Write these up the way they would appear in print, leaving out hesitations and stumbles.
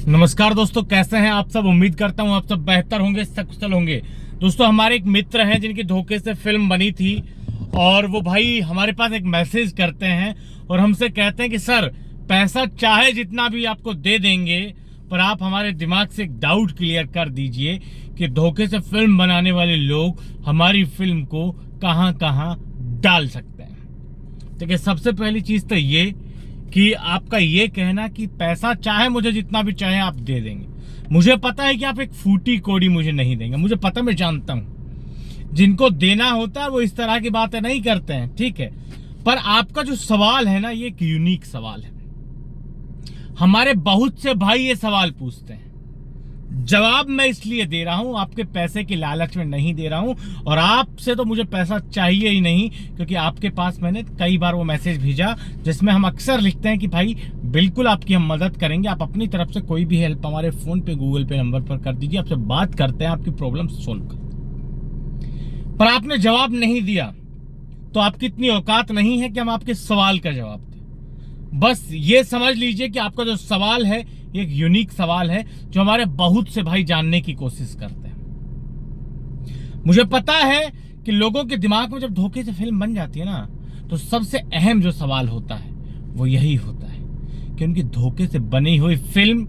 नमस्कार दोस्तों, कैसे हैं आप सब। उम्मीद करता हूं आप सब बेहतर होंगे, सकुशल होंगे। दोस्तों, हमारे एक मित्र हैं जिनकी धोखे से फिल्म बनी थी और वो भाई हमारे पास एक मैसेज करते हैं और हमसे कहते हैं कि सर, पैसा चाहे जितना भी आपको दे देंगे, पर आप हमारे दिमाग से एक डाउट क्लियर कर दीजिए कि धोखे से फिल्म बनाने वाले लोग हमारी फिल्म को कहां कहां डाल सकते हैं। देखिए, सबसे पहली चीज तो ये कि आपका ये कहना कि पैसा चाहे मुझे जितना भी चाहे आप दे देंगे। मुझे पता है कि आप एक फूटी कोड़ी मुझे नहीं देंगे, मुझे पता, मैं जानता हूं जिनको देना होता है वो इस तरह की बातें नहीं करते हैं, ठीक है। पर आपका जो सवाल है ना, ये एक यूनिक सवाल है। हमारे बहुत से भाई ये सवाल पूछते हैं, जवाब मैं इसलिए दे रहा हूं, आपके पैसे की लालच में नहीं दे रहा हूं। और आपसे तो मुझे पैसा चाहिए ही नहीं, क्योंकि आपके पास मैंने कई बार वो मैसेज भेजा जिसमें हम अक्सर लिखते हैं कि भाई बिल्कुल आपकी हम मदद करेंगे, आप अपनी तरफ से कोई भी हेल्प हमारे फोन पे, गूगल पे नंबर पर कर दीजिए, आपसे बात करते हैं, आपकी प्रॉब्लम सोल्व करते हैं। पर आपने जवाब नहीं दिया तो आपकी इतनी औकात नहीं है कि हम आपके सवाल का जवाब दें। बस ये समझ लीजिए कि आपका जो सवाल है एक यूनिक सवाल है जो हमारे बहुत से भाई जानने की कोशिश करते हैं। मुझे पता है कि लोगों के दिमाग में जब धोखे से फिल्म बन जाती है ना, तो सबसे अहम जो सवाल होता है वो यही होता है कि उनकी धोखे से बनी हुई फिल्म,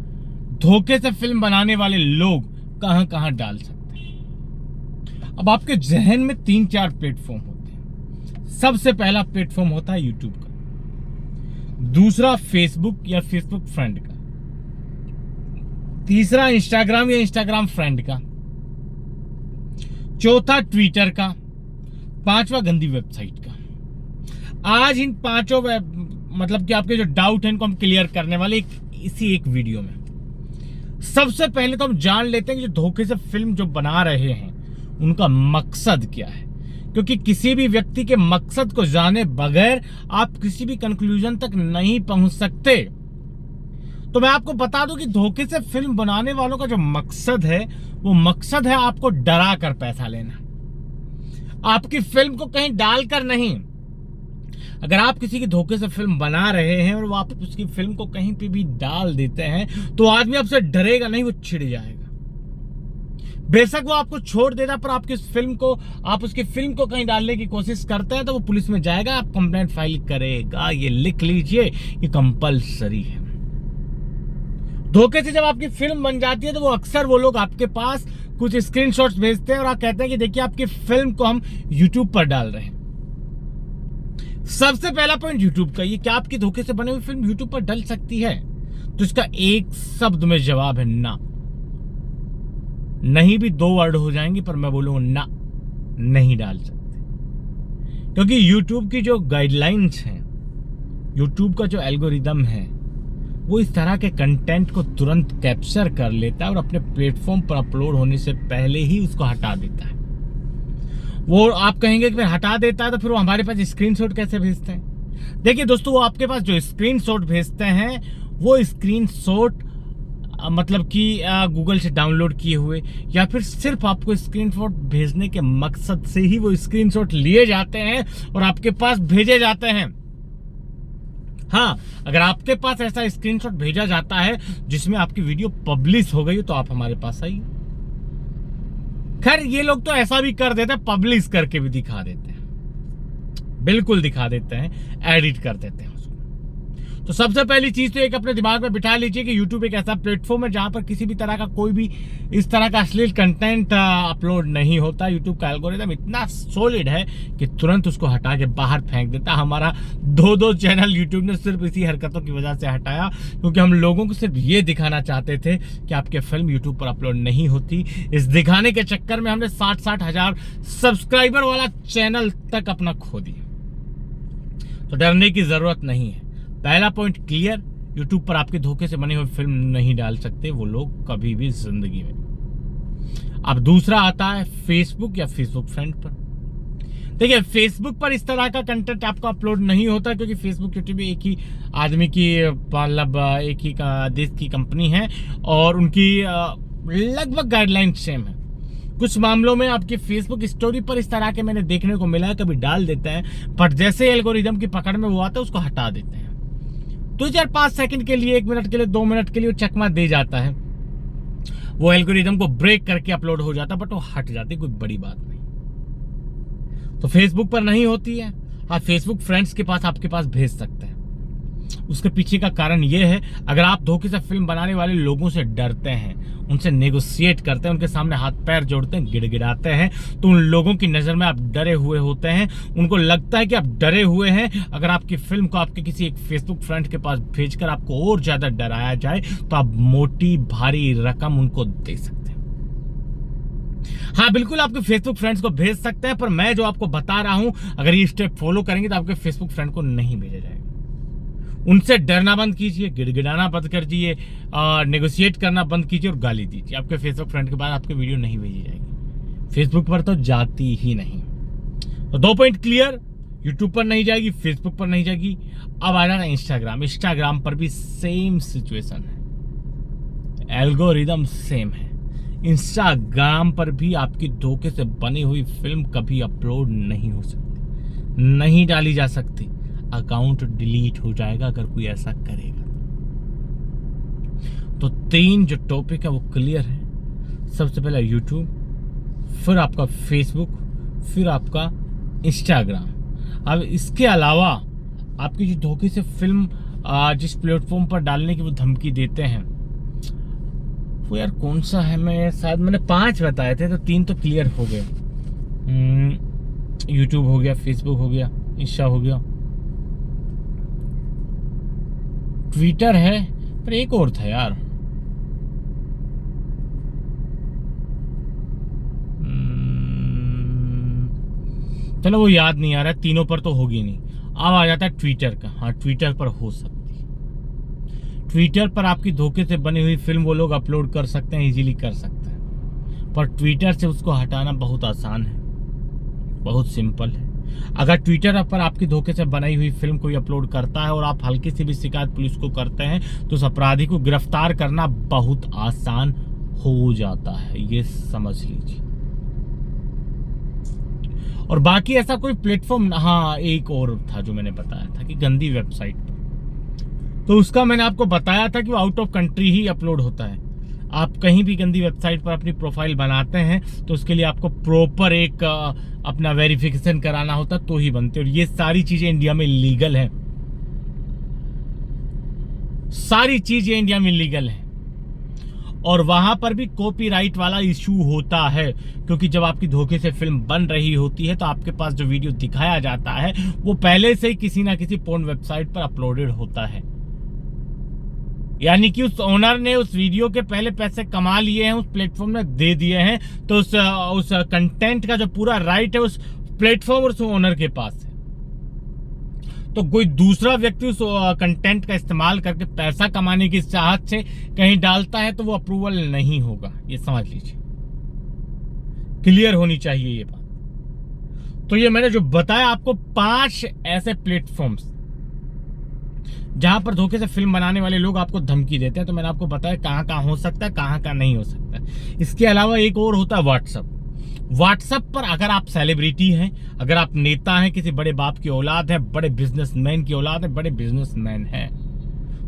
धोखे से फिल्म बनाने वाले लोग कहां कहां डाल सकते हैं। अब आपके जहन में 3-4 प्लेटफॉर्म होते हैं। सबसे पहला प्लेटफॉर्म होता है यूट्यूब का, दूसरा फेसबुक या फेसबुक फ्रेंड का, तीसरा इंस्टाग्राम या इंस्टाग्राम फ्रेंड का, चौथा ट्विटर का, पांचवा गंदी वेबसाइट का। आज इन पांचों मतलब कि आपके जो डाउट है इनको हम क्लियर करने वाले इसी एक वीडियो में। सबसे पहले तो हम जान लेते हैं कि जो धोखे से फिल्म जो बना रहे हैं उनका मकसद क्या है, क्योंकि किसी भी व्यक्ति के मकसद को जाने बगैर आप किसी भी कंक्लूजन तक नहीं पहुंच सकते। तो मैं आपको बता दूं कि धोखे से फिल्म बनाने वालों का जो मकसद है वो मकसद है आपको डरा कर पैसा लेना, आपकी फिल्म को कहीं डालकर नहीं। अगर आप किसी की धोखे से फिल्म बना रहे हैं और वो आप उसकी फिल्म को कहीं पे भी डाल देते हैं तो आदमी आपसे डरेगा नहीं, वो चिढ़ जाएगा। बेशक वो आपको छोड़ देता, पर आपकी फिल्म को, आप उसकी फिल्म को कहीं डालने की कोशिश करते हैं तो वो पुलिस में जाएगा, आप कंप्लेंट फाइल करेगा। ये लिख लीजिए, ये कंपलसरी है। धोखे से जब आपकी फिल्म बन जाती है तो वो अक्सर वो लोग आपके पास कुछ स्क्रीनशॉट्स भेजते हैं और आप कहते हैं कि देखिए आपकी फिल्म को हम यूट्यूब पर डाल रहे हैं। सबसे पहला पॉइंट यूट्यूब का, ये क्या आपकी धोखे से बनी हुई फिल्म यूट्यूब पर डल सकती है? तो इसका एक शब्द में जवाब है ना। नहीं भी 2 वर्ड हो जाएंगे, पर मैं बोलूंगा ना, नहीं डाल सकते। क्योंकि यूट्यूब की जो गाइडलाइंस हैं, यूट्यूब का जो एल्गोरिदम है, वो इस तरह के कंटेंट को तुरंत कैप्चर कर लेता है और अपने प्लेटफॉर्म पर अपलोड होने से पहले ही उसको हटा देता है। वो आप कहेंगे कि फिर हटा देता है तो फिर वो हमारे पास स्क्रीनशॉट कैसे भेजते हैं? देखिए दोस्तों, वो आपके पास जो स्क्रीनशॉट भेजते हैं वो स्क्रीनशॉट मतलब कि गूगल से डाउनलोड किए हुए, या फिर सिर्फ आपको स्क्रीनशॉट भेजने के मकसद से ही वो स्क्रीनशॉट लिए जाते हैं और आपके पास भेजे जाते हैं। हाँ, अगर आपके पास ऐसा स्क्रीनशॉट भेजा जाता है जिसमें आपकी वीडियो पब्लिश हो गई तो आप हमारे पास आइए। खैर, ये लोग तो ऐसा भी कर देते हैं, पब्लिश करके भी दिखा देते हैं, बिल्कुल दिखा देते हैं, एडिट कर देते हैं उसको। तो सबसे पहली चीज तो एक अपने दिमाग में बिठा लीजिए कि YouTube एक ऐसा प्लेटफॉर्म है जहां पर किसी भी तरह का कोई भी इस तरह का अश्लील कंटेंट अपलोड नहीं होता। YouTube का एल्गोरिदम इतना सॉलिड है कि तुरंत उसको हटा के बाहर फेंक देता। हमारा 2 चैनल YouTube ने सिर्फ इसी हरकतों की वजह से हटाया, क्योंकि हम लोगों को सिर्फ ये दिखाना चाहते थे कि आपकी फिल्म YouTube पर अपलोड नहीं होती। इस दिखाने के चक्कर में हमने 60-60 हजार सब्सक्राइबर वाला चैनल तक अपना खो दिया। तो डरने की जरूरत नहीं है। पहला पॉइंट क्लियर, यूट्यूब पर आपके धोखे से बनी हुई फिल्म नहीं डाल सकते वो लोग कभी भी जिंदगी में। अब दूसरा आता है फेसबुक या फेसबुक फ्रेंड पर। देखिए, फेसबुक पर इस तरह का कंटेंट आपका अपलोड नहीं होता, क्योंकि फेसबुक यूट्यूब एक ही आदमी की, मतलब एक ही देश की कंपनी है और उनकी लगभग गाइडलाइन सेम है। कुछ मामलों में आपकी फेसबुक स्टोरी पर इस तरह के मैंने देखने को मिला है, कभी डाल देते हैं, पर जैसे एल्गोरिदम की पकड़ में वो आता है उसको हटा देते हैं। 2 4 5 सेकंड के लिए, 1 मिनट के लिए, 2 मिनट के लिए वो चकमा दे जाता है, वो एल्गोरिदम को ब्रेक करके अपलोड हो जाता, बट वो हट जाती, कोई बड़ी बात नहीं। तो फेसबुक पर नहीं होती है, हाँ फेसबुक फ्रेंड्स के पास आपके पास भेज सकते हैं। उसके पीछे का कारण ये है, अगर आप धोखे से फिल्म बनाने वाले लोगों से डरते हैं, उनसे नेगोशिएट करते हैं, उनके सामने हाथ पैर जोड़ते हैं, गिड़गिड़ाते हैं, तो उन लोगों की नज़र में आप डरे हुए होते हैं। उनको लगता है कि आप डरे हुए हैं। अगर आपकी फिल्म को आपके किसी एक फेसबुक फ्रेंड के पास भेजकर आपको और ज़्यादा डराया जाए, तो आप मोटी भारी रकम उनको दे सकते हैं। हाँ बिल्कुल, आपके फेसबुक फ्रेंड्स को भेज सकते हैं, पर मैं जो आपको बता रहा हूं, अगर ये स्टेप फॉलो करेंगे तो आपके फेसबुक फ्रेंड को नहीं भेजा जाएगा। उनसे डरना बंद कीजिए, गिड़गिड़ाना बंद कर दीजिए, नेगोशिएट करना बंद कीजिए और गाली दीजिए। आपके फेसबुक फ्रेंड के बाद आपकी वीडियो नहीं भेजी जाएगी, फेसबुक पर तो जाती ही नहीं। तो 2 पॉइंट क्लियर, यूट्यूब पर नहीं जाएगी, फेसबुक पर नहीं जाएगी। अब आ जाना इंस्टाग्राम पर भी सेम सिचुएशन है, एल्गोरिदम सेम है। इंस्टाग्राम पर भी आपकी धोखे से बनी हुई फिल्म कभी अपलोड नहीं हो सकती, नहीं डाली जा सकती, अकाउंट डिलीट हो जाएगा अगर कोई ऐसा करेगा। तो 3 जो टॉपिक है वो क्लियर है। सबसे पहले यूट्यूब, फिर आपका फेसबुक, फिर आपका इंस्टाग्राम। अब इसके अलावा आपकी जो धोखे से फिल्म जिस प्लेटफॉर्म पर डालने की वो धमकी देते हैं, वो यार कौन सा है, मैं शायद मैंने 5 बताए थे, तो 3 तो क्लियर हो गए। यूट्यूब हो गया, फेसबुक हो गया, इंस्टा हो गया, ट्विटर है, पर एक और था यार, चलो वो याद नहीं आ रहा है। तीनों पर तो होगी नहीं। अब आ जाता है ट्विटर का। हाँ ट्विटर पर हो सकती है। ट्विटर पर आपकी धोखे से बनी हुई फिल्म वो लोग अपलोड कर सकते हैं, इजीली कर सकते हैं, पर ट्विटर से उसको हटाना बहुत आसान है, बहुत सिंपल है। अगर ट्विटर पर आपकी धोखे से बनाई हुई फिल्म कोई अपलोड करता है और आप हल्की सी भी शिकायत पुलिस को करते हैं, तो उस अपराधी को गिरफ्तार करना बहुत आसान हो जाता है, ये समझ लीजिए। और बाकी ऐसा कोई प्लेटफॉर्म, हाँ एक और था जो मैंने बताया था कि गंदी वेबसाइट पर, तो उसका मैंने आपको बताया था कि वो out of country he upload होता है। आप कहीं भी गंदी वेबसाइट पर अपनी प्रोफाइल बनाते हैं तो उसके लिए आपको प्रॉपर एक अपना वेरिफिकेशन कराना होता तो ही बनते, और ये सारी चीजें इंडिया में लीगल है, सारी चीजें इंडिया में लीगल है। और वहां पर भी कॉपीराइट वाला इशू होता है, क्योंकि जब आपकी धोखे से फिल्म बन रही होती है तो आपके पास जो वीडियो दिखाया जाता है वो पहले से ही किसी ना किसी पोर्न वेबसाइट पर अपलोडेड होता है, यानी कि उस ओनर ने उस वीडियो के पहले पैसे कमा लिए हैं, उस प्लेटफॉर्म में दे दिए हैं, तो उस कंटेंट का जो पूरा राइट है उस प्लेटफॉर्म और उस ओनर के पास है। तो कोई दूसरा व्यक्ति उस कंटेंट का इस्तेमाल करके पैसा कमाने की चाहत से कहीं डालता है तो वो अप्रूवल नहीं होगा, ये समझ लीजिए, क्लियर होनी चाहिए ये बात। तो ये मैंने जो बताया आपको 5 ऐसे प्लेटफॉर्म्स जहां पर धोखे से फिल्म बनाने वाले लोग आपको धमकी देते हैं, तो मैंने आपको बताया कहां कहां हो सकता है, कहां कहां नहीं हो सकता है। इसके अलावा एक और होता है व्हाट्सएप पर अगर आप सेलिब्रिटी हैं, अगर आप नेता हैं, किसी बड़े बाप की औलाद है, बड़े बिजनेसमैन की औलाद है, बड़े बिजनेसमैन हैं,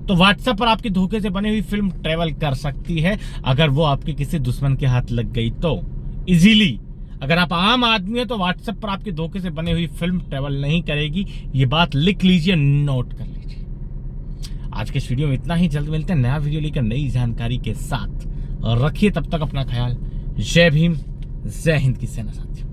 तो व्हाट्सएप पर आपकी धोखे से बनी हुई फिल्म ट्रेवल कर सकती है। अगर वो आपके किसी दुश्मन के हाथ लग गई तो इजीली, अगर आप आम आदमी है तो व्हाट्सएप पर आपकी धोखे से बनी हुई फिल्म ट्रेवल नहीं करेगी, ये बात लिख लीजिए, नोट कर लीजिए। आज के इस वीडियो में इतना ही, जल्द मिलते हैं नया वीडियो लेकर नई जानकारी के साथ, और रखिए तब तक अपना ख्याल। जय भीम, जय हिंद की सेना साथियों।